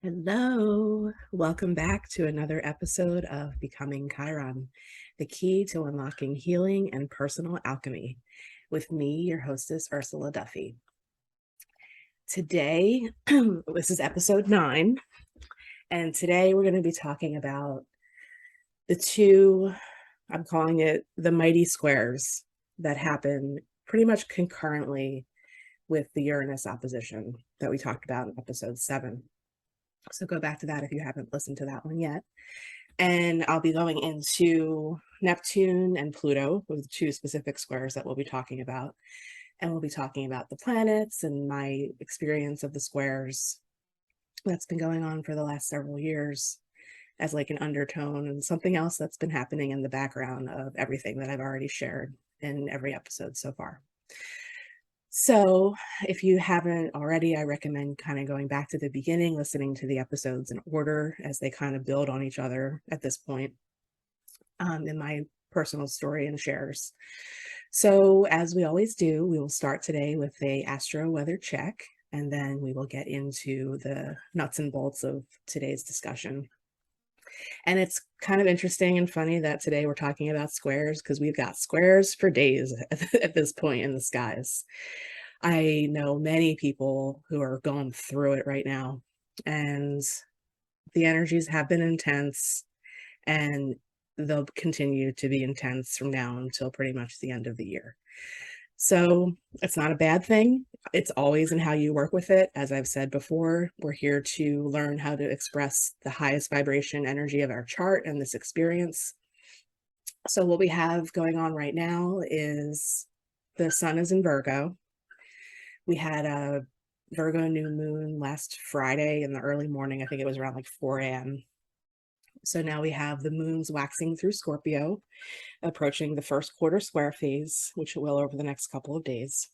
Hello, welcome back to another episode of Becoming Chiron, the key to unlocking healing and personal alchemy, with me, your hostess, Ursula Duffy. Today, this is episode 9, and today we're going to be talking about the two, I'm calling it the mighty squares that happen pretty much concurrently with the Uranus opposition that we talked about in episode 7. So go back to that if you haven't listened to that one yet. And I'll be going into Neptune and Pluto with two specific squares that we'll be talking about. And we'll be talking about the planets and my experience of the squares that's been going on for the last several years as like an undertone and something else that's been happening in the background of everything that I've already shared in every episode so far. So if you haven't already, I recommend kind of going back to the beginning, listening to the episodes in order as they kind of build on each other at this point in my personal story and shares. So as we always do, we will start today with a Astro Weather Check, and then we will get into the nuts and bolts of today's discussion. And it's kind of interesting and funny that today we're talking about squares because we've got squares for days at this point in the skies. I know many people who are going through it right now, and the energies have been intense, and they'll continue to be intense from now until pretty much the end of the year. So it's not a bad thing. It's always in how you work with it. As I've said before, we're here to learn how to express the highest vibration energy of our chart and this experience. So what we have going on right now is the sun is in Virgo. We had a Virgo new moon last Friday in the early morning. I think it was around like 4 a.m. So now we have the moons waxing through Scorpio, approaching the first quarter square phase, which it will over the next couple of days.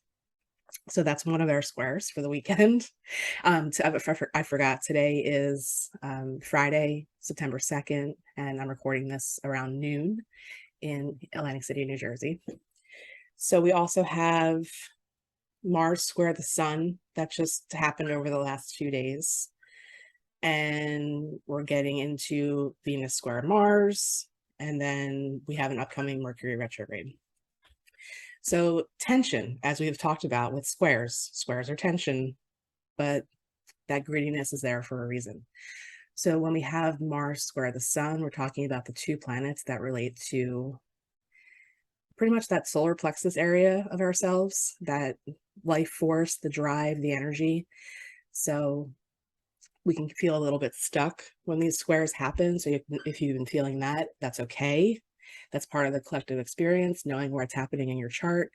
So that's one of our squares for the weekend. I forgot today is Friday, September 2nd, and I'm recording this around noon in Atlantic City, New Jersey. So we also have Mars square the sun. That just happened over the last few days. And we're getting into Venus square Mars. And then we have an upcoming Mercury retrograde. So tension, as we've talked about with squares. Squares are tension, but that grittiness is there for a reason. So when we have Mars square the sun, we're talking about the two planets that relate to pretty much that solar plexus area of ourselves, that life force, the drive, the energy. So we can feel a little bit stuck when these squares happen. So if you've been feeling that, that's okay. That's part of the collective experience, knowing where it's happening in your chart.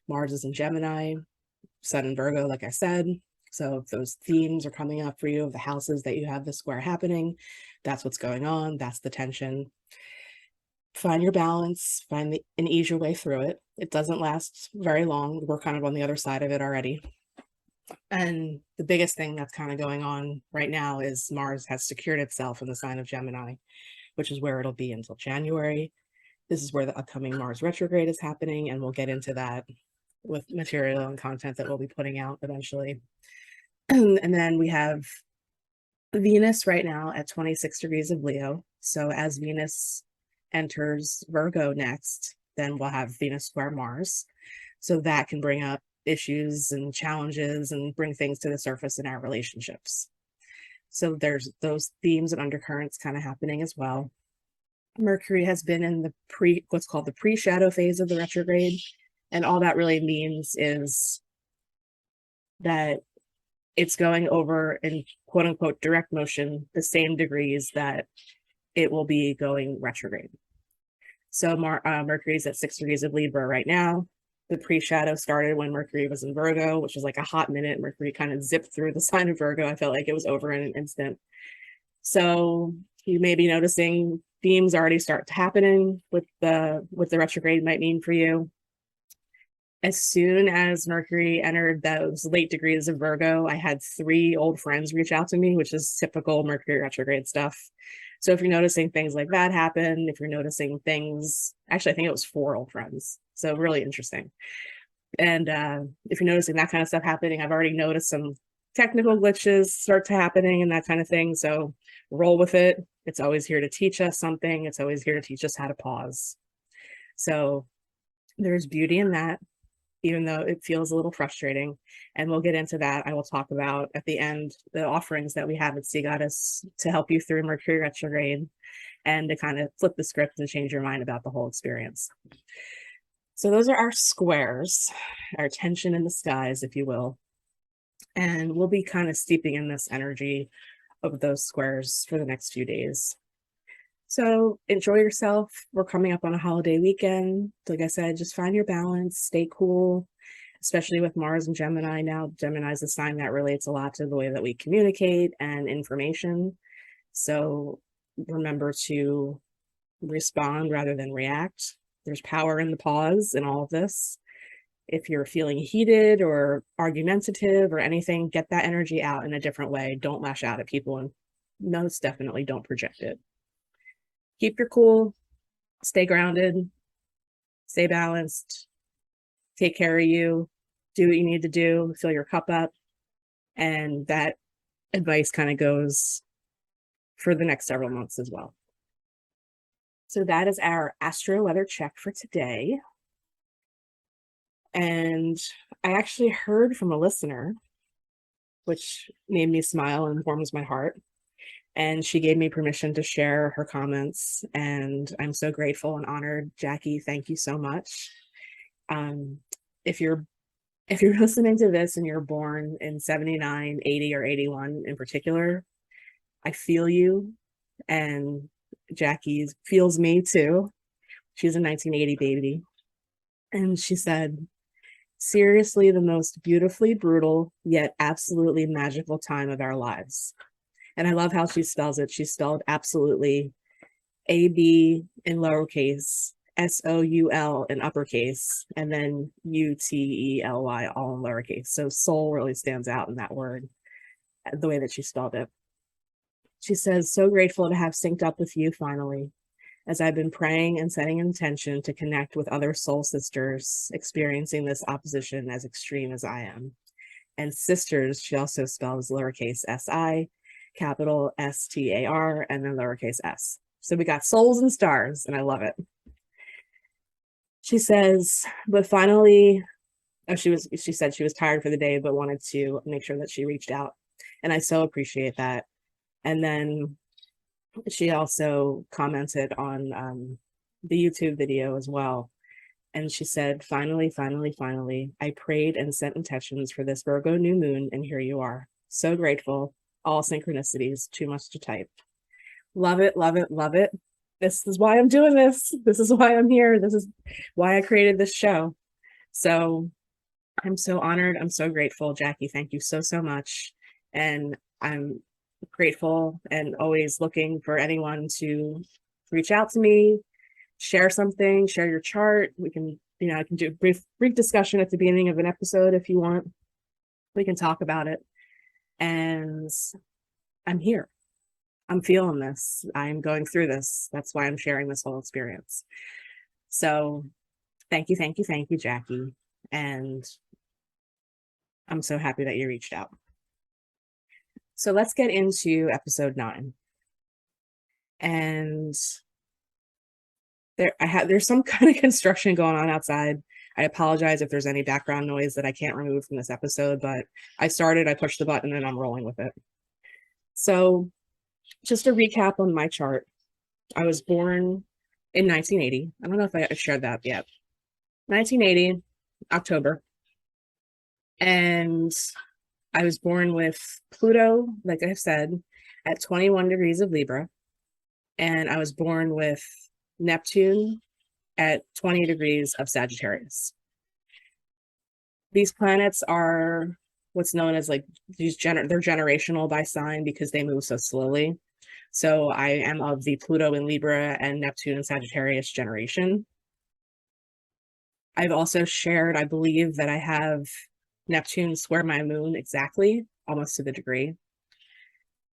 Mars is in Gemini, Sun in Virgo, like I said. So if those themes are coming up for you of the houses that you have the square happening, that's what's going on. That's the tension. Find your balance, and ease your way through it. It doesn't last very long. We're kind of on the other side of it already. And the biggest thing that's kind of going on right now is Mars has secured itself in the sign of Gemini, which is where it'll be until January. This is where the upcoming Mars retrograde is happening, and we'll get into that with material and content that we'll be putting out eventually. And then we have Venus right now at 26 degrees of Leo. So as Venus enters Virgo next, then we'll have Venus square Mars. So that can bring up issues and challenges and bring things to the surface in our relationships. So there's those themes and undercurrents kind of happening as well. Mercury has been in the what's called the pre-shadow phase of the retrograde. And all that really means is that it's going over in quote unquote direct motion, the same degrees that it will be going retrograde. So Mercury is at 6 degrees of Libra right now. The pre-shadow started when Mercury was in Virgo, which was like a hot minute. Mercury kind of zipped through the sign of Virgo. I felt like it was over in an instant. So you may be noticing themes already start happening with the retrograde might mean for you. As soon as Mercury entered those late degrees of Virgo, I had 3 old friends reach out to me, which is typical Mercury retrograde stuff. So if you're noticing things like that happen, if you're noticing things, actually, I think it was 4 old friends. So really interesting. And if you're noticing that kind of stuff happening, I've already noticed some technical glitches start to happening and that kind of thing. So roll with it. It's always here to teach us something. It's always here to teach us how to pause. So there's beauty in that, even though it feels a little frustrating. And we'll get into that. I will talk about at the end the offerings that we have at Sea Goddess to help you through Mercury retrograde and to kind of flip the script and change your mind about the whole experience. So those are our squares, our tension in the skies, if you will. And we'll be kind of steeping in this energy of those squares for the next few days. So enjoy yourself. We're coming up on a holiday weekend. Like I said, just find your balance, stay cool, especially with Mars and Gemini now. Gemini is a sign that relates a lot to the way that we communicate and information. So remember to respond rather than react. There's power in the pause in all of this. If you're feeling heated or argumentative or anything, get that energy out in a different way. Don't lash out at people, and most definitely don't project it. Keep your cool, stay grounded, stay balanced, take care of you, do what you need to do, fill your cup up. And that advice kind of goes for the next several months as well. So that is our Astro Weather Check for today. And I actually heard from a listener, which made me smile and warms my heart. And she gave me permission to share her comments. And I'm so grateful and honored. Jackie, thank you so much. If you're listening to this and you're born in 79, 80, or 81 in particular, I feel you. And Jackie feels me too. She's a 1980 baby. And she said, seriously, the most beautifully brutal, yet absolutely magical time of our lives. And I love how she spells it. She spelled absolutely, A-B in lowercase, S-O-U-L in uppercase, and then U-T-E-L-Y all in lowercase. So soul really stands out in that word, the way that she spelled it. She says, so grateful to have synced up with you finally, as I've been praying and setting an intention to connect with other soul sisters experiencing this opposition as extreme as I am. And sisters, she also spells lowercase s-i, capital S-T-A-R, and then lowercase s. So we got souls and stars, and I love it. She says, but finally, she said she was tired for the day, but wanted to make sure that she reached out. And I so appreciate that. And then she also commented on the YouTube video as well. And she said, finally, I prayed and sent intentions for this Virgo new moon, and here you are. So grateful. All synchronicities, too much to type. Love it, love it, love it. This is why I'm doing this. This is why I'm here. This is why I created this show. So I'm so honored. I'm so grateful. Jackie, thank you so, so much. And I'm grateful and always looking for anyone to reach out to me, share something, share your chart. We can, I can do a brief discussion at the beginning of an episode if you want. We can talk about it. And I'm here. I'm feeling this. I'm going through this. That's why I'm sharing this whole experience. So thank you, Jackie. And I'm so happy that you reached out. So let's get into episode 9. And there's some kind of construction going on outside. I apologize if there's any background noise that I can't remove from this episode, but I pushed the button, and I'm rolling with it. So just a recap on my chart. I was born in 1980. I don't know if I shared that yet. 1980, October. And I was born with Pluto, like I've said, at 21 degrees of Libra. And I was born with Neptune at 20 degrees of Sagittarius. These planets are what's known as like they're generational by sign because they move so slowly. So I am of the Pluto in Libra and Neptune and Sagittarius generation. I've also shared, I believe, that I have Neptune square my moon exactly, almost to the degree.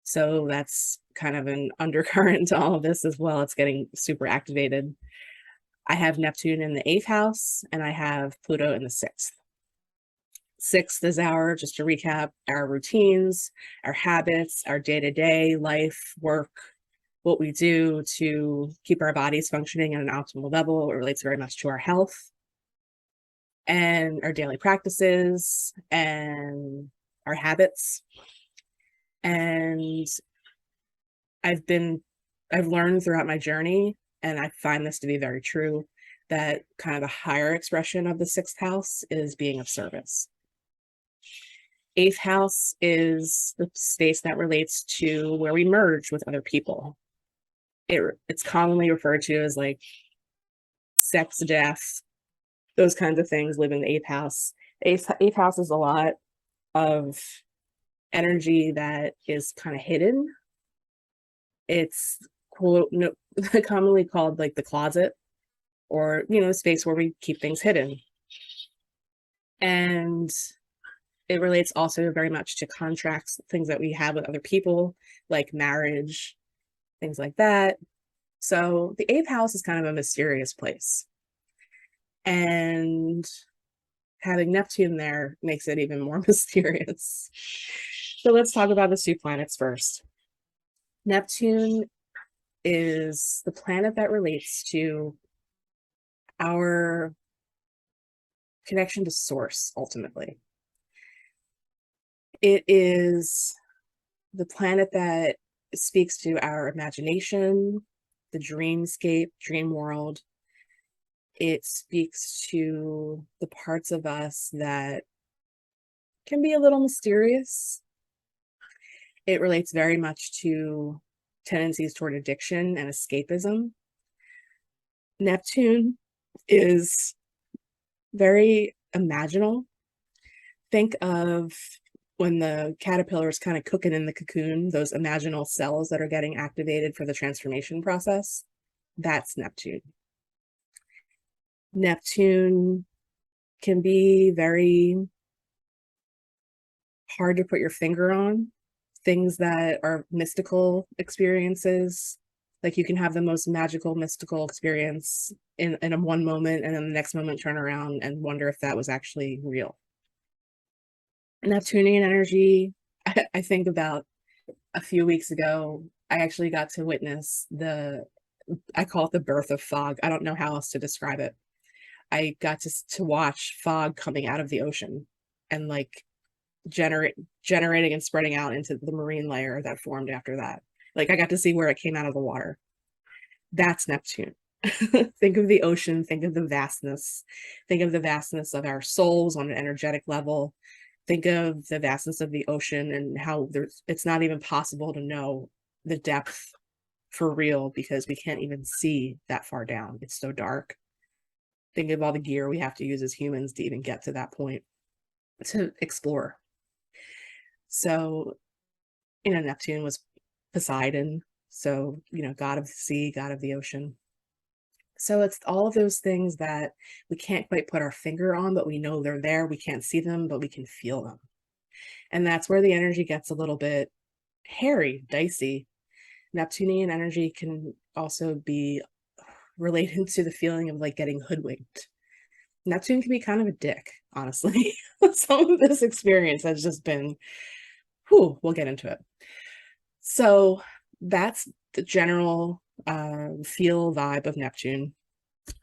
So that's kind of an undercurrent to all of this as well. It's getting super activated. I have Neptune in the 8th house, and I have Pluto in the 6th. Sixth is just to recap, our routines, our habits, our day-to-day life, work, what we do to keep our bodies functioning at an optimal level. It relates very much to our health and our daily practices and our habits. And I've learned throughout my journey, and I find this to be very true, that kind of a higher expression of the sixth house is being of service. Eighth house is the space that relates to where we merge with other people. It's commonly referred to as like sex, death, those kinds of things live in the eighth house. Eighth house is a lot of energy that is kind of hidden. It's commonly called like the closet, or, a space where we keep things hidden. And it relates also very much to contracts, things that we have with other people, like marriage, things like that. So the eighth house is kind of a mysterious place. And having Neptune there makes it even more mysterious. So let's talk about the two planets first. Neptune is the planet that relates to our connection to source, ultimately. It is the planet that speaks to our imagination, the dreamscape, dream world. It speaks to the parts of us that can be a little mysterious. It relates very much to tendencies toward addiction and escapism. Neptune is very imaginal. Think of when the caterpillar is kind of cooking in the cocoon, those imaginal cells that are getting activated for the transformation process. That's Neptune. Neptune can be very hard to put your finger on. Things that are mystical experiences, like you can have the most magical, mystical experience in a one moment, and then the next moment turn around and wonder if that was actually real. Neptunian energy, I think about a few weeks ago, I actually got to witness I call it the birth of fog. I don't know how else to describe it. I got to watch fog coming out of the ocean and like generating and spreading out into the marine layer that formed after that. Like I got to see where it came out of the water. That's Neptune. Think of the ocean, think of the vastness of our souls on an energetic level. Think of the vastness of the ocean and how it's not even possible to know the depth for real because we can't even see that far down. It's so dark. Think of all the gear we have to use as humans to even get to that point to explore. So, Neptune was Poseidon. So, god of the sea, god of the ocean. So it's all of those things that we can't quite put our finger on, but we know they're there. We can't see them, but we can feel them. And that's where the energy gets a little bit hairy, dicey. Neptunian energy can also be related to the feeling of like getting hoodwinked. Neptune can be kind of a dick, honestly. Some of this experience has just been, we'll get into it. So that's the general feel vibe of Neptune.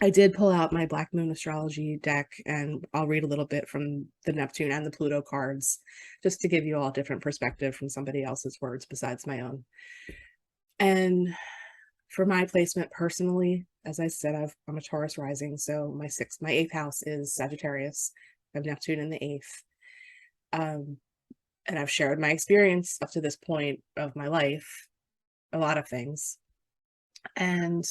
I did pull out my Black Moon Astrology deck, and I'll read a little bit from the Neptune and the Pluto cards, just to give you all a different perspective from somebody else's words besides my own. And for my placement personally, as I said, I'm a Taurus rising, so my eighth house is Sagittarius. I have Neptune in the eighth. And I've shared my experience up to this point of my life, a lot of things. And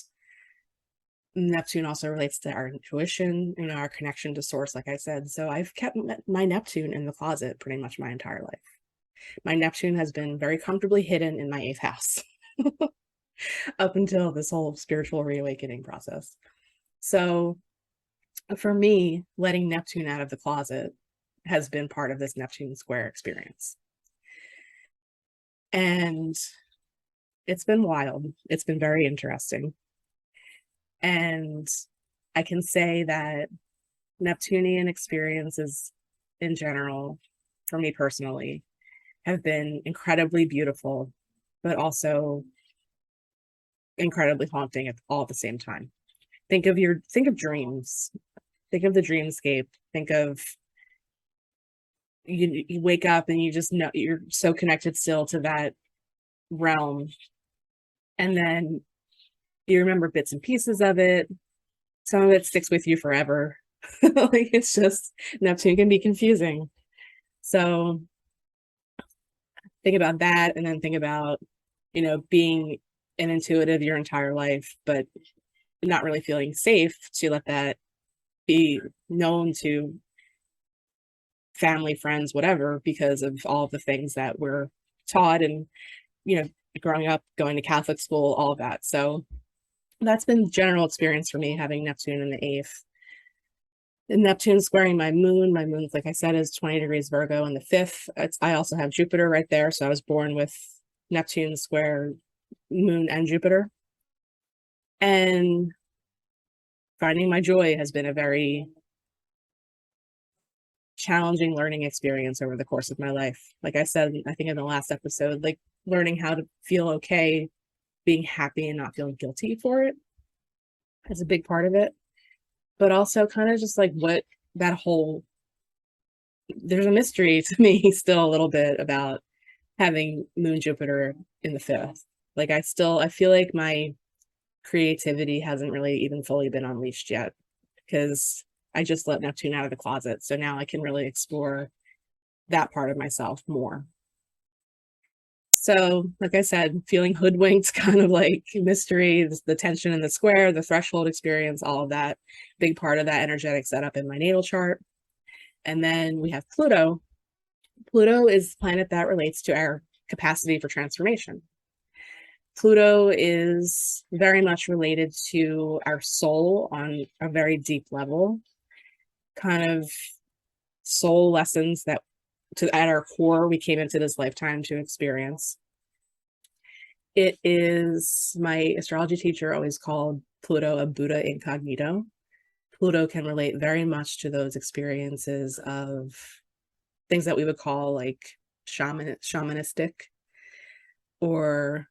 Neptune also relates to our intuition, our connection to source, like I said. So I've kept my Neptune in the closet pretty much my entire life. My Neptune has been very comfortably hidden in my eighth house up until this whole spiritual reawakening process. So for me, letting Neptune out of the closet has been part of this Neptune Square experience. And it's been wild. It's been very interesting. And I can say that Neptunian experience is in general, for me personally, have been incredibly beautiful, but also incredibly haunting at all at the same time. Think of dreams. Think of the dreamscape. Think of you wake up and you just know you're so connected still to that realm. And then you remember bits and pieces of it. Some of it sticks with you forever. Like, it's just, Neptune can be confusing. So think about that, and then think about, being an intuitive your entire life, but not really feeling safe to let that be known to family, friends, whatever, because of all of the things that we're taught and, growing up, going to Catholic school, all of that. So that's been general experience for me, having Neptune in the 8th. And Neptune squaring my moon. My moon's, like I said, is 20 degrees Virgo in the 5th. I also have Jupiter right there. So I was born with Neptune square moon and Jupiter. And finding my joy has been a very challenging learning experience over the course of my life. Like I said, I think in the last episode, like learning how to feel okay, being happy and not feeling guilty for it is a big part of it. But also kind of just like what that whole, there's a mystery to me still a little bit about having moon Jupiter in the 5th. Like I feel like my creativity hasn't really even fully been unleashed yet, because I just let Neptune out of the closet. So now I can really explore that part of myself more. So, like I said, feeling hoodwinked, kind of like mystery, the tension in the square, the threshold experience, all of that, big part of that energetic setup in my natal chart. And then we have Pluto. Pluto is the planet that relates to our capacity for transformation. Pluto is very much related to our soul on a very deep level, kind of soul lessons that at our core we came into this lifetime to experience. It is, my astrology teacher always called Pluto a Buddha incognito. Pluto can relate very much to those experiences of things that we would call like shamanistic, or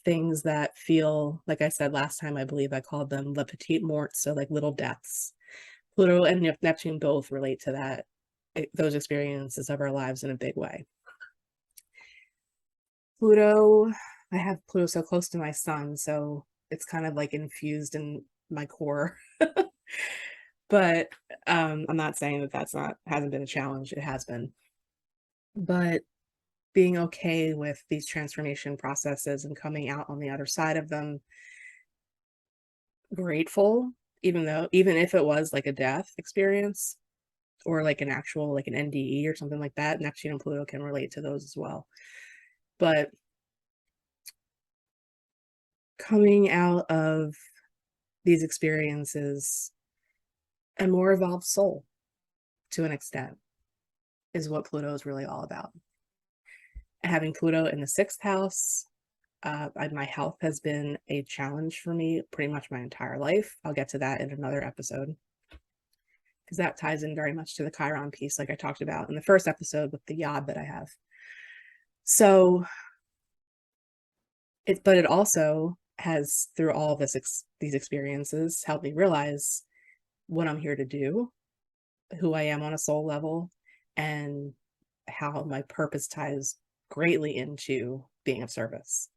things that feel, like I said last time, I believe I called them le petit morts, so like little deaths. Pluto and Neptune both relate to that, those experiences of our lives in a big way. Pluto, I have Pluto so close to my sun, so it's kind of like infused in my core. But I'm not saying that hasn't been a challenge. It has been. But being okay with these transformation processes and coming out on the other side of them grateful, even if it was like a death experience or like an actual, like an NDE or something like that. Neptune and Pluto can relate to those as well. But coming out of these experiences, a more evolved soul to an extent is what Pluto is really all about. Having Pluto in the 6th house, my health has been a challenge for me pretty much my entire life. I'll get to that in another episode, because that ties in very much to the Chiron piece, like I talked about in the first episode with the yod that I have. So but it also has, through all of these experiences, helped me realize what I'm here to do, who I am on a soul level, and how my purpose ties greatly into being of service.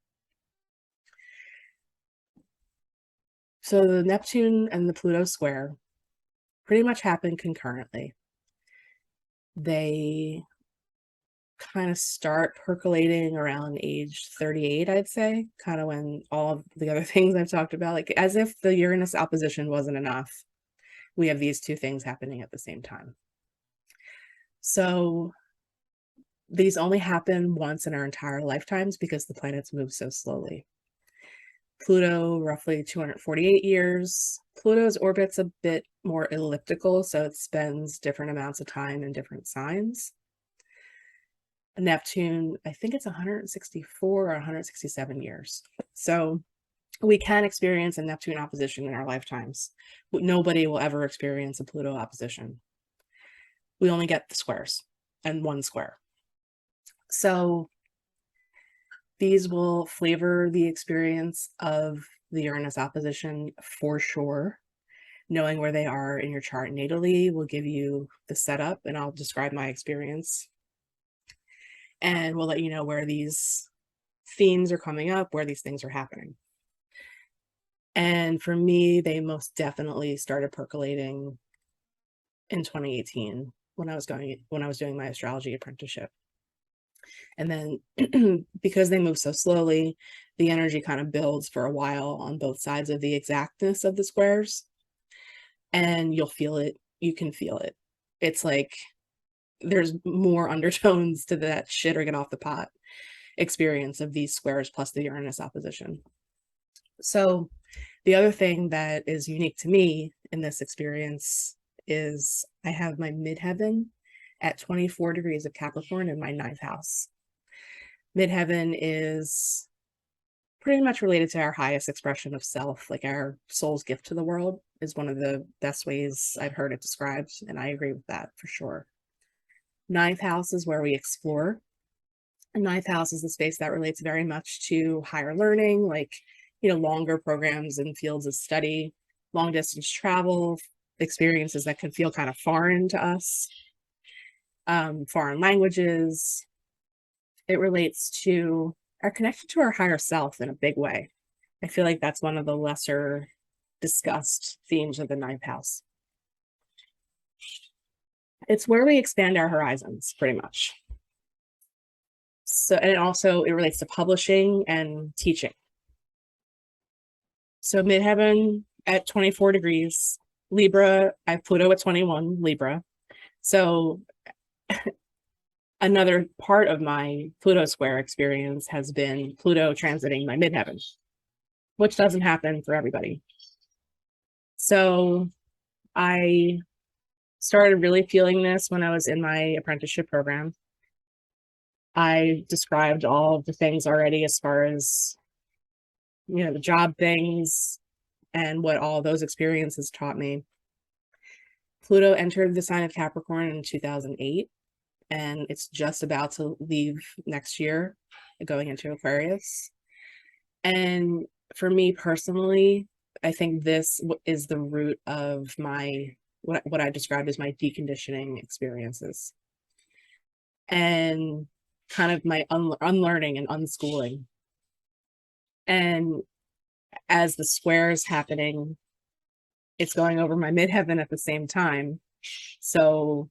So the Neptune and the Pluto square pretty much happen concurrently. They kind of start percolating around age 38, I'd say, kind of when all of the other things I've talked about, like as if the Uranus opposition wasn't enough, we have these two things happening at the same time. So these only happen once in our entire lifetimes because the planets move so slowly. Pluto, roughly 248 years. Pluto's orbit's a bit more elliptical, so it spends different amounts of time in different signs. Neptune, I think it's 164 or 167 years. So we can experience a Neptune opposition in our lifetimes. Nobody will ever experience a Pluto opposition. we only get the squares and one square. So these will flavor the experience of the Uranus opposition for sure. Knowing where they are in your chart natally will give you the setup, and I'll describe my experience. And we'll let you know where these themes are coming up, where these things are happening. And for me, they most definitely started percolating in 2018 when I was doing my astrology apprenticeship. And then because they move so slowly, the energy kind of builds for a while on both sides of the exactness of the squares. And you'll feel it. You can feel it. It's like there's more undertones to that shit or get off the pot experience of these squares plus the Uranus opposition. So the other thing that is unique to me in this experience is I have my midheaven at 24 degrees of Capricorn in my 9th house. Midheaven is pretty much related to our highest expression of self, like our soul's gift to the world is one of the best ways I've heard it described, and I agree with that for sure. 9th house is where we explore. And 9th house is the space that relates very much to higher learning, like, longer programs and fields of study, long distance travel, experiences that can feel kind of foreign to us, foreign languages. It relates to our connection to our higher self in a big way. I feel like that's one of the lesser discussed themes of the 9th house. It's where we expand our horizons, pretty much. So, and it relates to publishing and teaching. So midheaven at 24 degrees, Libra, I have Pluto at 21, Libra. So another part of my Pluto Square experience has been Pluto transiting my midheaven, which doesn't happen for everybody. So I started really feeling this when I was in my apprenticeship program. I described all of the things already as far as, the job things and what all those experiences taught me. Pluto entered the sign of Capricorn in 2008, and it's just about to leave next year, going into Aquarius. And for me personally, I think this is the root of my, what I described as my deconditioning experiences. And kind of my unlearning and unschooling. And as the square is happening, it's going over my midheaven at the same time. So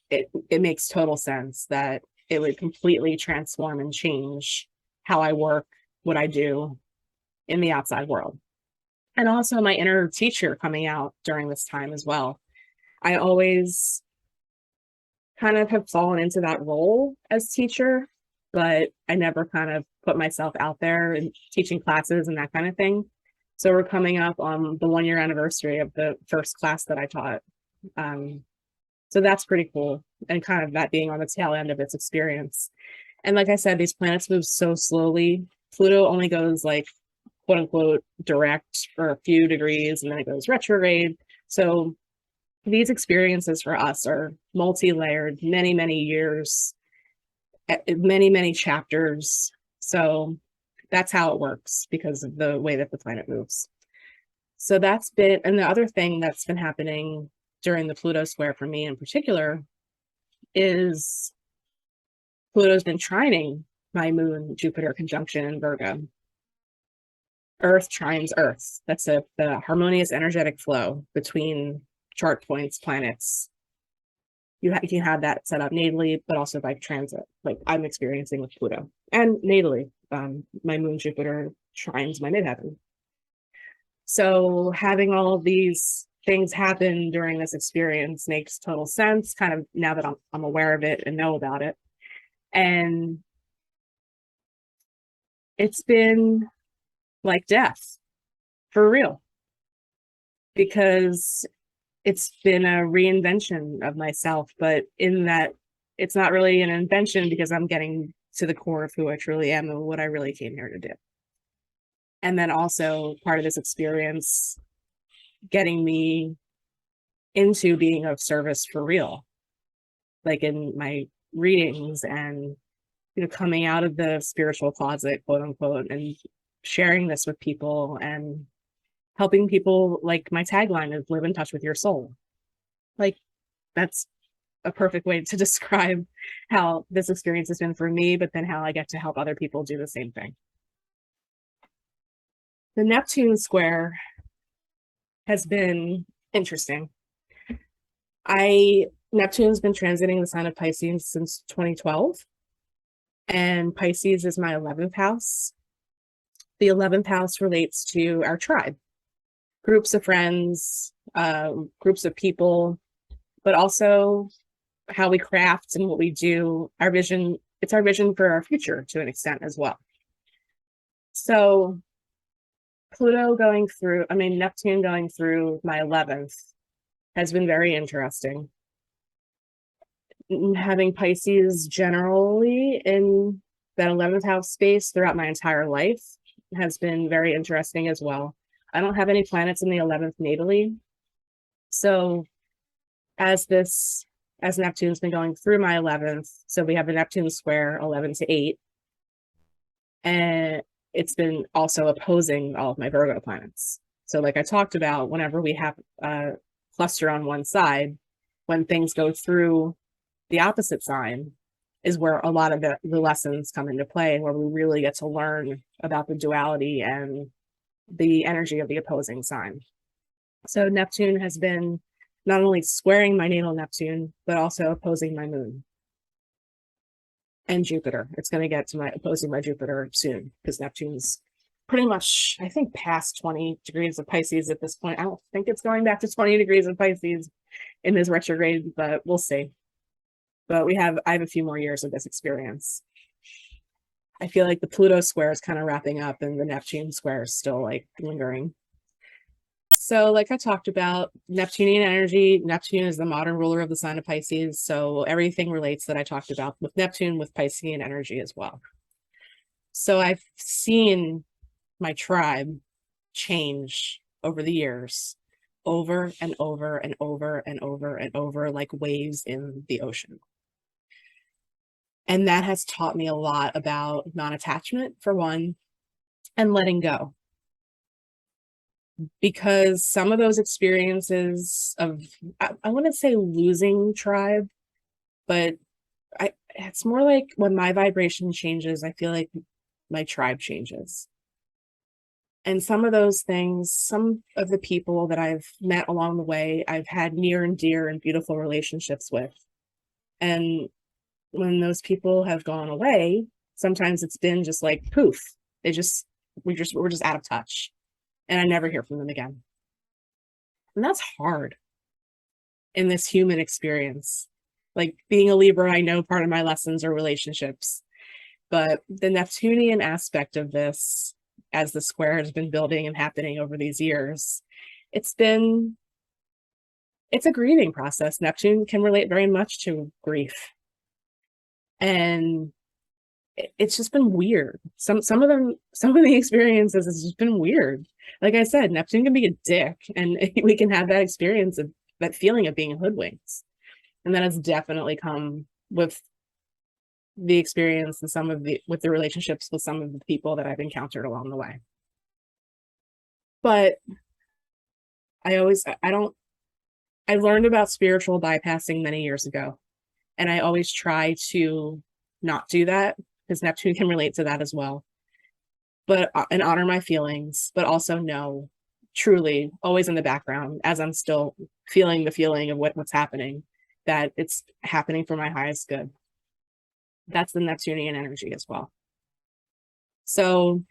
it makes total sense that it would completely transform and change how I work, what I do in the outside world. And also my inner teacher coming out during this time as well. I always kind of have fallen into that role as teacher, but I never kind of put myself out there and teaching classes and that kind of thing. So we're coming up on the 1-year anniversary of the first class that I taught. So that's pretty cool. And kind of that being on the tail end of its experience. And like I said, these planets move so slowly. Pluto only goes like, quote unquote, direct for a few degrees, and then it goes retrograde. So these experiences for us are multi-layered, many, many years, many, many chapters. So that's how it works because of the way that the planet moves. So that's been, and the other thing that's been happening during the Pluto square for me in particular is Pluto's been trining my moon, Jupiter conjunction in Virgo. Earth trines Earth. That's the harmonious energetic flow between chart points, planets. You can have that set up natally, but also by transit, like I'm experiencing with Pluto. And natally, my moon Jupiter trines my midheaven. So having all of these things happen during this experience makes total sense, kind of now that I'm aware of it and know about it. And it's been like death, for real, because it's been a reinvention of myself, but in that it's not really an invention because I'm getting to the core of who I truly am and what I really came here to do. And then also part of this experience getting me into being of service for real. like in my readings and, coming out of the spiritual closet, quote unquote, and sharing this with people and helping people. Like my tagline is live in touch with your soul. Like that's a perfect way to describe how this experience has been for me, but then how I get to help other people do the same thing. The Neptune Square has been interesting. Neptune's been transiting the sign of Pisces since 2012, and Pisces is my 11th house. The 11th house relates to our tribe, groups of friends, groups of people, but also how we craft and what we do, our vision. It's our vision for our future to an extent as well. So Neptune going through my 11th has been very interesting. Having Pisces generally in that 11th house space throughout my entire life has been very interesting as well. I don't have any planets in the 11th natally. So as Neptune's been going through my 11th, so we have a Neptune Square 11 to 8, and it's been also opposing all of my Virgo planets. So like I talked about, whenever we have a cluster on one side, when things go through the opposite sign is where a lot of the lessons come into play, where we really get to learn about the duality and the energy of the opposing sign. So Neptune has been not only squaring my natal Neptune, but also opposing my moon and Jupiter. It's going to get to opposing my Jupiter soon, because Neptune's pretty much, I think, past 20 degrees of Pisces at this point. I don't think it's going back to 20 degrees of Pisces in this retrograde, but we'll see. But I have a few more years of this experience. I feel like the Pluto Square is kind of wrapping up and the Neptune Square is still like lingering. So like I talked about, Neptunian energy, Neptune is the modern ruler of the sign of Pisces. So everything relates that I talked about with Neptune with Piscean energy as well. So I've seen my tribe change over the years, over and over and over and over and over, like waves in the ocean. And that has taught me a lot about non-attachment, for one, and letting go. Because some of those experiences of, I wouldn't say losing tribe, but it's more like when my vibration changes, I feel like my tribe changes. And some of those things, some of the people that I've met along the way, I've had near and dear and beautiful relationships with. And when those people have gone away, sometimes it's been just like poof. We're just out of touch. And I never hear from them again. And that's hard in this human experience. Like being a Libra, I know part of my lessons are relationships. But the Neptunian aspect of this, as the square has been building and happening over these years, it's a grieving process. Neptune can relate very much to grief. And it's just been weird. Some of the experiences, it's just been weird. Like I said, Neptune can be a dick, and we can have that experience of that feeling of being hoodwinked. And that has definitely come with the experience and with the relationships with some of the people that I've encountered along the way. But I learned about spiritual bypassing many years ago, and I always try to not do that, because Neptune can relate to that as well. But and honor my feelings, but also know truly, always in the background, as I'm still feeling the feeling of what's happening, that it's happening for my highest good. That's the Neptunian energy as well. So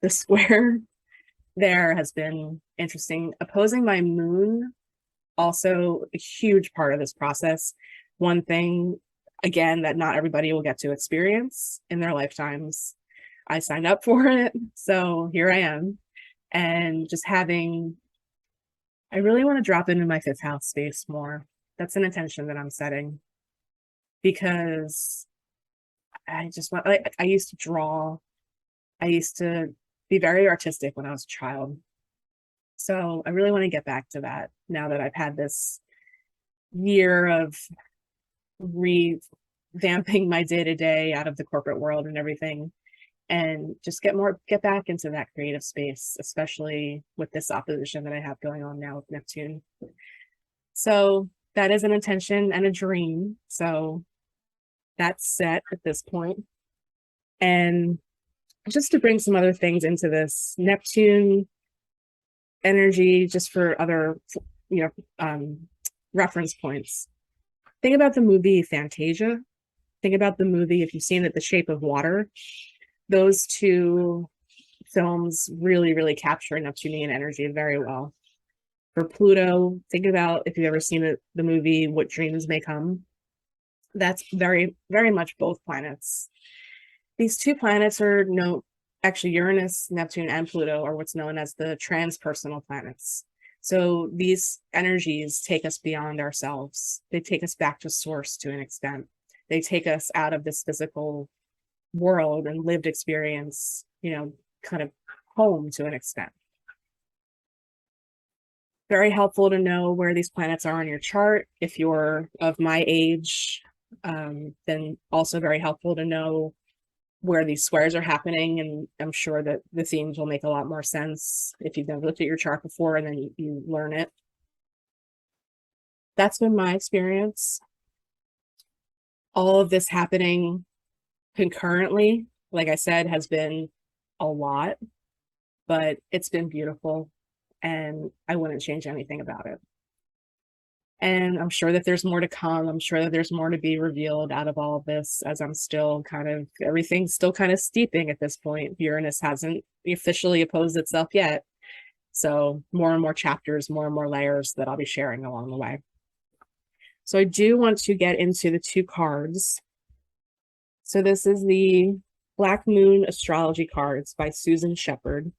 the square there has been interesting. Opposing my moon, also a huge part of this process. One thing, again, that not everybody will get to experience in their lifetimes. I signed up for it, so here I am. And just I really want to drop into my 5th house space more. That's an intention that I'm setting, because I used to draw. I used to be very artistic when I was a child. So I really want to get back to that now that I've had this year of revamping my day-to-day out of the corporate world and everything, and just get back into that creative space, especially with this opposition that I have going on now with Neptune. So that is an intention and a dream. So that's set at this point. And just to bring some other things into this, Neptune energy, just for other, reference points. Think about the movie Fantasia. Think about the movie, if you've seen it, The Shape of Water. Those two films really, really capture Neptunian energy very well. For Pluto, think about, if you've ever seen it, the movie What Dreams May Come. That's very, very much both planets. These two planets are actually Uranus, Neptune, and Pluto are what's known as the transpersonal planets. So these energies take us beyond ourselves. They take us back to source to an extent. They take us out of this physical world and lived experience, kind of home to an extent. Very helpful to know where these planets are on your chart. If you're of my age, then also very helpful to know where these squares are happening. And I'm sure that the themes will make a lot more sense if you've never looked at your chart before and then you learn it. That's been my experience. All of this happening concurrently, like I said, has been a lot, but it's been beautiful and I wouldn't change anything about it. And I'm sure that there's more to come. I'm sure that there's more to be revealed out of all of this, as I'm still everything's still kind of steeping at this point. Uranus hasn't officially opposed itself yet. So more and more chapters, more and more layers that I'll be sharing along the way. So I do want to get into the two cards. So this is the Black Moon Astrology Cards by Susan Shepard.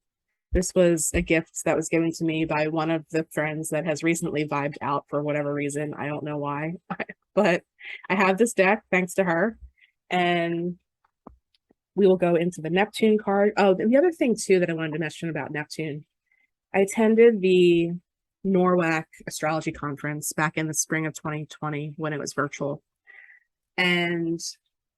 This was a gift that was given to me by one of the friends that has recently vibed out for whatever reason. I don't know why, but I have this deck thanks to her. And we will go into the Neptune card. Oh, and the other thing too that I wanted to mention about Neptune, I attended the NORWAC astrology conference back in the spring of 2020 when it was virtual. And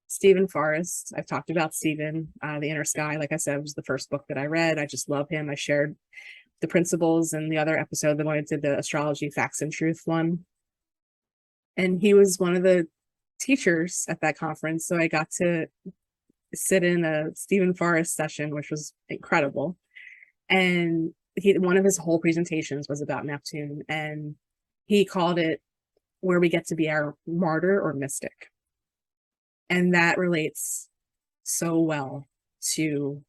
Stephen Forrest, I've talked about Stephen, The Inner Sky, like I said, was the first book that I read. I just love him. I shared the principles in the other episode that I did, the astrology facts and truth one. And he was one of the teachers at that conference. So I got to sit in a Stephen Forrest session, which was incredible. And one of his whole presentations was about Neptune, and he called it where we get to be our martyr or mystic. And that relates so well to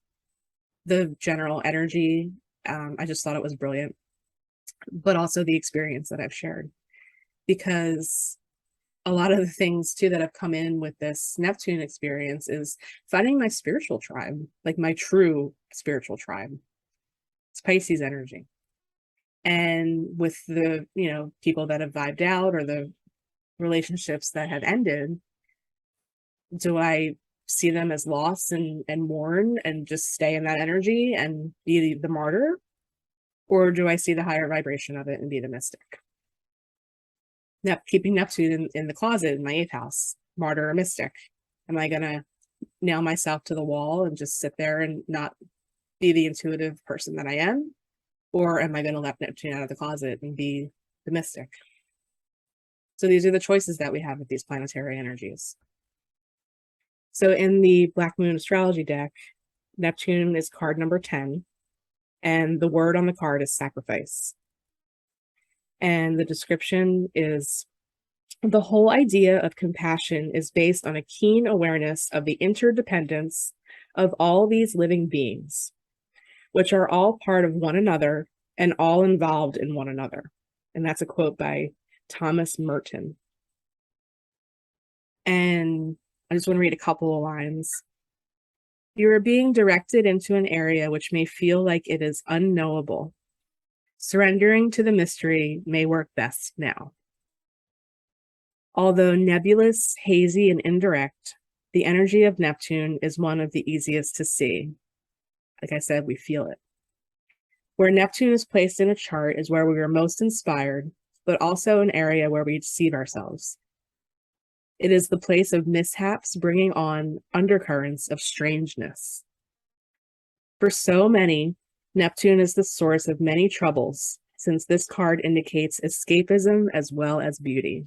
the general energy. I just thought it was brilliant, but also the experience that I've shared, because a lot of the things too that have come in with this Neptune experience is finding my spiritual tribe, like my true spiritual tribe. It's Pisces energy. And with the, people that have vibed out or the relationships that have ended, do I see them as lost and mourn and just stay in that energy and be the martyr? Or do I see the higher vibration of it and be the mystic? Now, keeping Neptune in the closet in my 8th house, martyr or mystic? Am I going to nail myself to the wall and just sit there and not be the intuitive person that I am? Or am I going to let Neptune out of the closet and be the mystic? So these are the choices that we have with these planetary energies. So in the Black Moon Astrology deck, Neptune is card number 10, and the word on the card is sacrifice. And the description is, the whole idea of compassion is based on a keen awareness of the interdependence of all these living beings, which are all part of one another and all involved in one another. And that's a quote by Thomas Merton. And I just want to read a couple of lines. You are being directed into an area which may feel like it is unknowable. Surrendering to the mystery may work best now. Although nebulous, hazy, and indirect, the energy of Neptune is one of the easiest to see. Like I said, we feel it. Where Neptune is placed in a chart is where we are most inspired, but also an area where we deceive ourselves. It is the place of mishaps, bringing on undercurrents of strangeness. For so many, Neptune is the source of many troubles, since this card indicates escapism as well as beauty.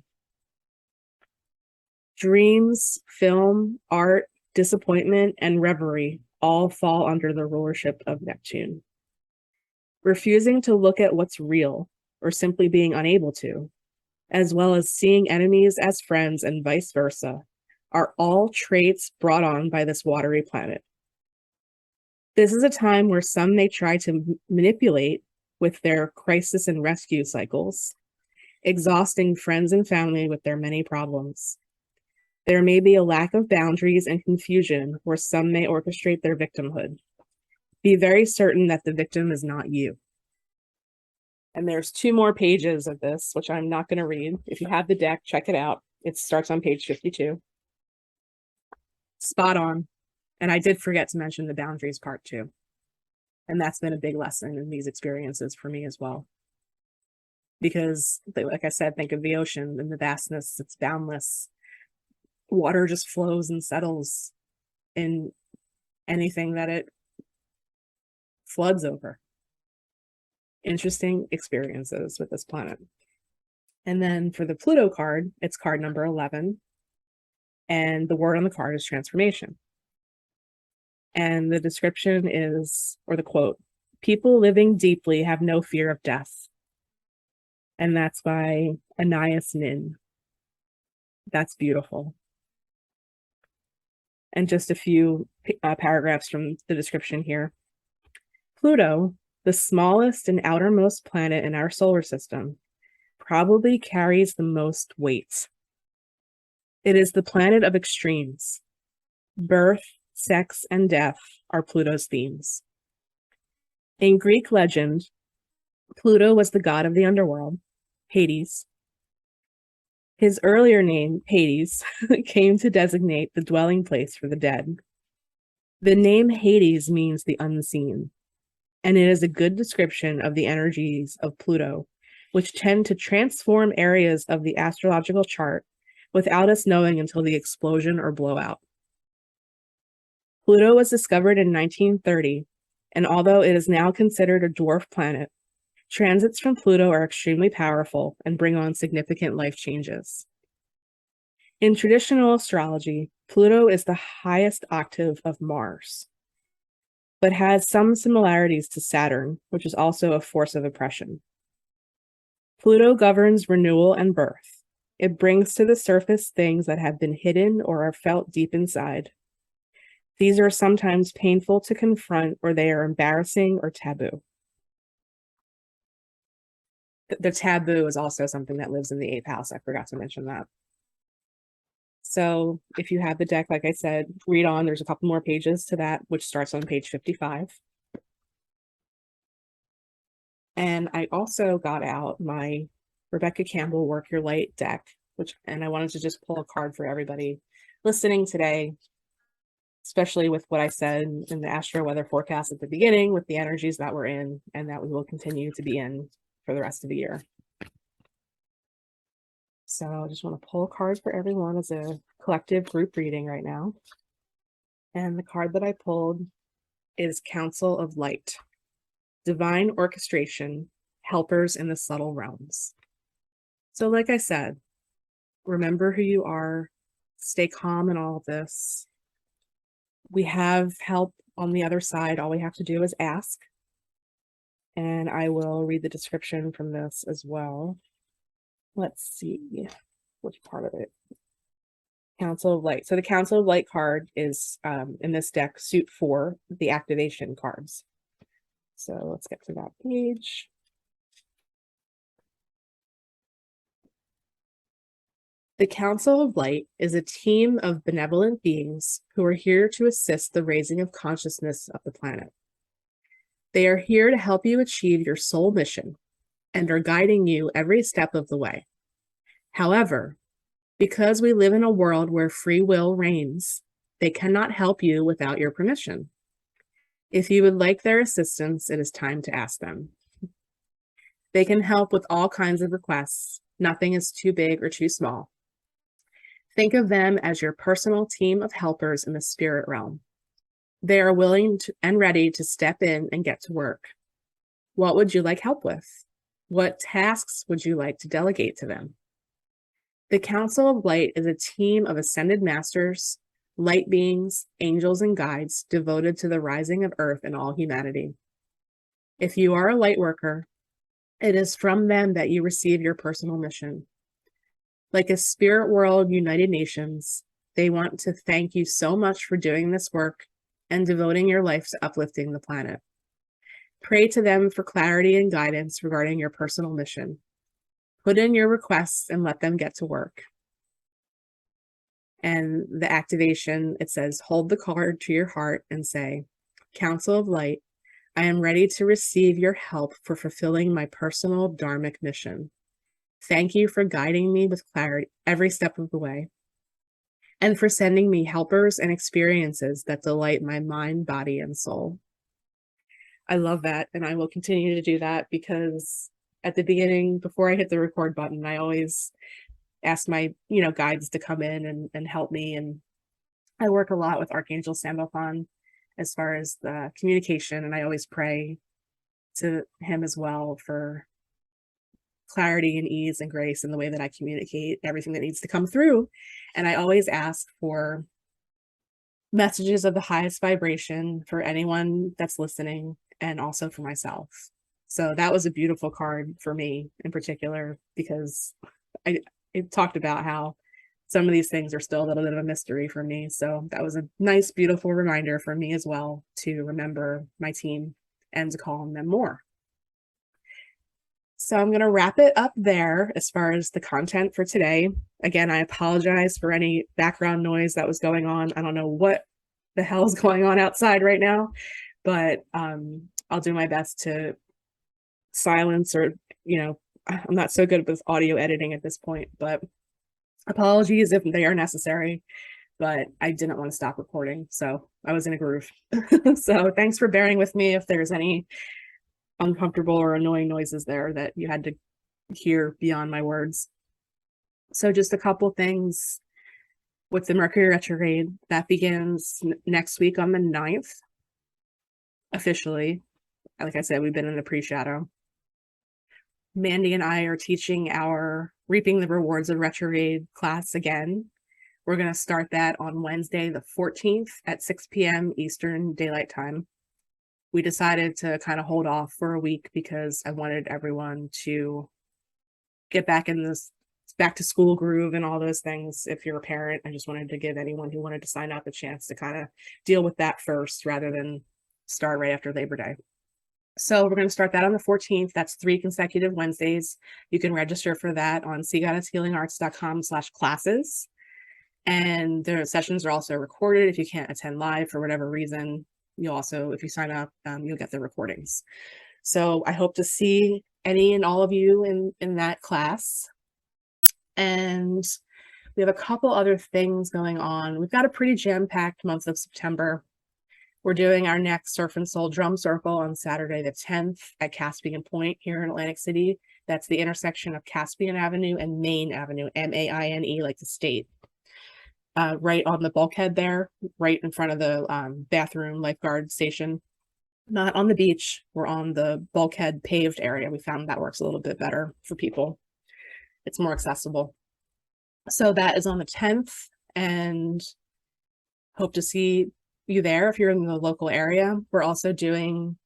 Dreams, film, art, disappointment, and reverie all fall under the rulership of Neptune. Refusing to look at what's real, or simply being unable to, as well as seeing enemies as friends and vice versa, are all traits brought on by this watery planet. This is a time where some may try to manipulate with their crisis and rescue cycles, exhausting friends and family with their many problems. There may be a lack of boundaries and confusion where some may orchestrate their victimhood. Be very certain that the victim is not you. And there's 2 more pages of this, which I'm not going to read. If you have the deck, check it out. It starts on page 52. Spot on. And I did forget to mention the boundaries part too. And that's been a big lesson in these experiences for me as well. Because, like I said, think of the ocean and the vastness, it's boundless. Water just flows and settles in anything that it floods over. Interesting experiences with this planet. And then for the Pluto card, it's card number 11. And the word on the card is transformation. And the description is, or the quote, "People living deeply have no fear of death." And that's by Anais Nin. That's beautiful. And just a few paragraphs from the description here. Pluto, the smallest and outermost planet in our solar system, probably carries the most weight. It is the planet of extremes. Birth, sex, and death are Pluto's themes. In Greek legend, Pluto was the god of the underworld, Hades. His earlier name, Hades, came to designate the dwelling place for the dead. The name Hades means the unseen, and it is a good description of the energies of Pluto, which tend to transform areas of the astrological chart without us knowing until the explosion or blowout. Pluto was discovered in 1930, and although it is now considered a dwarf planet, transits from Pluto are extremely powerful and bring on significant life changes. In traditional astrology, Pluto is the highest octave of Mars, but has some similarities to Saturn, which is also a force of oppression. Pluto governs renewal and birth. It brings to the surface things that have been hidden or are felt deep inside. These are sometimes painful to confront, or they are embarrassing or taboo. The taboo is also something that lives in the 8th house. I forgot to mention that. So if you have the deck, like I said, read on. There's a couple more pages to that, which starts on page 55. And I also got out my Rebecca Campbell Work Your Light deck, and I wanted to just pull a card for everybody listening today, especially with what I said in the Astro Weather forecast at the beginning, with the energies that we're in and that we will continue to be in for the rest of the year. So I just want to pull a card for everyone as a collective group reading right now. And the card that I pulled is Council of Light, Divine Orchestration, Helpers in the Subtle Realms. So like I said, remember who you are, stay calm in all of this. We have help on the other side. All we have to do is ask. And I will read the description from this as well. Let's see which part of it. Council of Light. So the Council of Light card is in this deck, suit 4, the activation cards. So let's get to that page. The Council of Light is a team of benevolent beings who are here to assist the raising of consciousness of the planet. They are here to help you achieve your soul mission and are guiding you every step of the way. However, because we live in a world where free will reigns, they cannot help you without your permission. If you would like their assistance, it is time to ask them. They can help with all kinds of requests. Nothing is too big or too small. Think of them as your personal team of helpers in the spirit realm. They are willing and ready to step in and get to work. What would you like help with? What tasks would you like to delegate to them? The Council of Light is a team of ascended masters, light beings, angels, and guides devoted to the rising of Earth and all humanity. If you are a light worker, it is from them that you receive your personal mission. Like a spirit world United Nations, they want to thank you so much for doing this work and devoting your life to uplifting the planet. Pray to them for clarity and guidance regarding your personal mission. Put in your requests and let them get to work. And the activation, it says, hold the card to your heart and say, Council of Light, I am ready to receive your help for fulfilling my personal dharmic mission. Thank you for guiding me with clarity every step of the way, and for sending me helpers and experiences that delight my mind, body, and soul. I love that, and I will continue to do that because at the beginning, before I hit the record button, I always ask my, guides to come in and help me. And I work a lot with Archangel Sambafon as far as the communication, and I always pray to him as well for clarity and ease and grace in the way that I communicate everything that needs to come through. And I always ask for messages of the highest vibration for anyone that's listening, and also for myself. So that was a beautiful card for me in particular, because it talked about how some of these things are still a little bit of a mystery for me. So that was a nice, beautiful reminder for me as well to remember my team and to call on them more. So I'm going to wrap it up there as far as the content for today. Again, I apologize for any background noise that was going on. I don't know what the hell is going on outside right now, but I'll do my best to silence, or, I'm not so good with audio editing at this point, but apologies if they are necessary. But I didn't want to stop recording, so I was in a groove. So thanks for bearing with me if there's any uncomfortable or annoying noises there that you had to hear beyond my words. So just a couple things with the Mercury retrograde that begins next week on the 9th, officially. Like I said, we've been in the pre-shadow. Mandy and I are teaching our Reaping the Rewards of Retrograde class again. We're going to start that on Wednesday, the 14th at 6 p.m. Eastern Daylight Time. We decided to kind of hold off for a week because I wanted everyone to get back in this back to school groove and all those things. If you're a parent, I just wanted to give anyone who wanted to sign up a chance to kind of deal with that first rather than start right after Labor Day. So we're going to start that on the 14th. That's 3 consecutive Wednesdays. You can register for that on seagoddesshealingarts.com/classes. And the sessions are also recorded. If you can't attend live for whatever reason, you'll also, if you sign up, you'll get the recordings. So I hope to see any and all of you in that class. And we have a couple other things going on. We've got a pretty jam-packed month of September. We're doing our next Surf and Soul Drum Circle on Saturday the 10th at Caspian Point here in Atlantic City. That's the intersection of Caspian Avenue and Maine Avenue, M-A-I-N-E, like the state. Right on the bulkhead there, right in front of the bathroom lifeguard station. Not on the beach, we're on the bulkhead paved area. We found that works a little bit better for people. It's more accessible. So that is on the 10th, and hope to see you there if you're in the local area. We're also doing,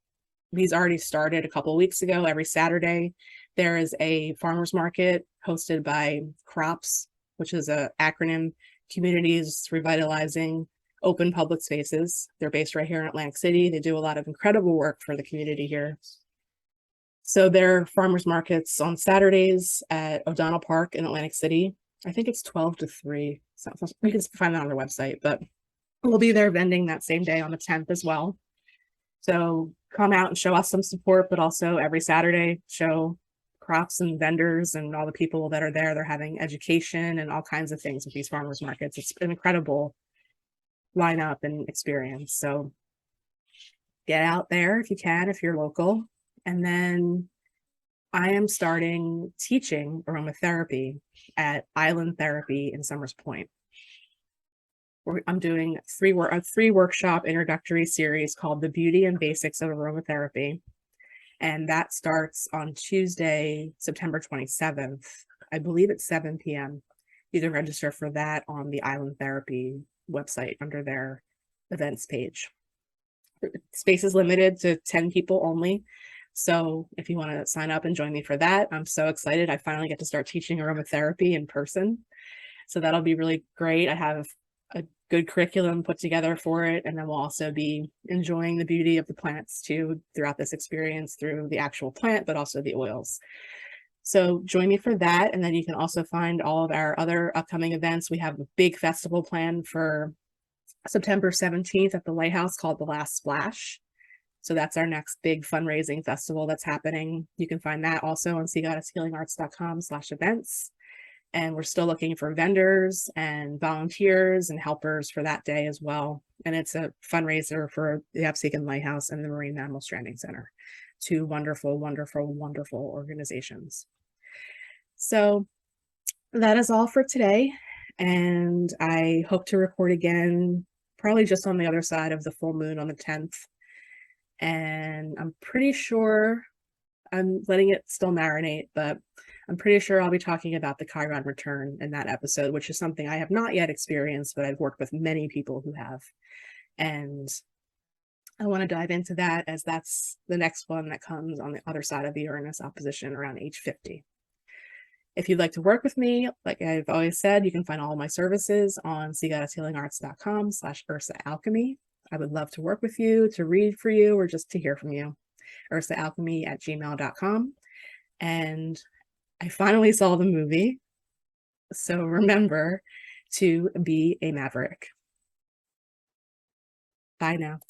these already started a couple of weeks ago, every Saturday. There is a farmer's market hosted by CROPS, which is an acronym, Communities Revitalizing Open Public Spaces. They're based right here in Atlantic City. They do a lot of incredible work for the community here. So their farmers markets on Saturdays at O'Donnell Park in Atlantic City. I think it's 12 to 3. So you can find that on their website, but we'll be there vending that same day on the 10th as well. So come out and show us some support, but also every Saturday show crops and vendors and all the people that are there. They're having education and all kinds of things with these farmers markets. It's an incredible lineup and experience. So get out there if you can, if you're local. And then I am starting teaching aromatherapy at Island Therapy in Summers Point. I'm doing a three workshop introductory series called The Beauty and Basics of Aromatherapy. And that starts on Tuesday, September 27th. I believe it's 7 p.m. You can register for that on the Island Therapy website under their events page. Space is limited to 10 people only. So if you want to sign up and join me for that, I'm so excited. I finally get to start teaching aromatherapy in person. So that'll be really great. I have a good curriculum put together for it. And then we'll also be enjoying the beauty of the plants too throughout this experience through the actual plant, but also the oils. So join me for that. And then you can also find all of our other upcoming events. We have a big festival planned for September 17th at the Lighthouse called The Last Splash. So that's our next big fundraising festival that's happening. You can find that also on seagoddesshealingarts.com/events. And we're still looking for vendors and volunteers and helpers for that day as well. And it's a fundraiser for the Absecon Lighthouse and the Marine Mammal Stranding Center. Two wonderful, wonderful, wonderful organizations. So that is all for today. And I hope to record again, probably just on the other side of the full moon on the 10th. And I'm pretty sure I'm letting it still marinate, but I'm pretty sure I'll be talking about the Chiron return in that episode, which is something I have not yet experienced, but I've worked with many people who have. And I want to dive into that as that's the next one that comes on the other side of the Uranus opposition around age 50. If you'd like to work with me, like I've always said, you can find all my services on seagoddesshealingarts.com/UrsaAlchemy. I would love to work with you, to read for you, or just to hear from you. UrsaAlchemy@gmail.com. And I finally saw the movie. So remember to be a maverick. Bye now.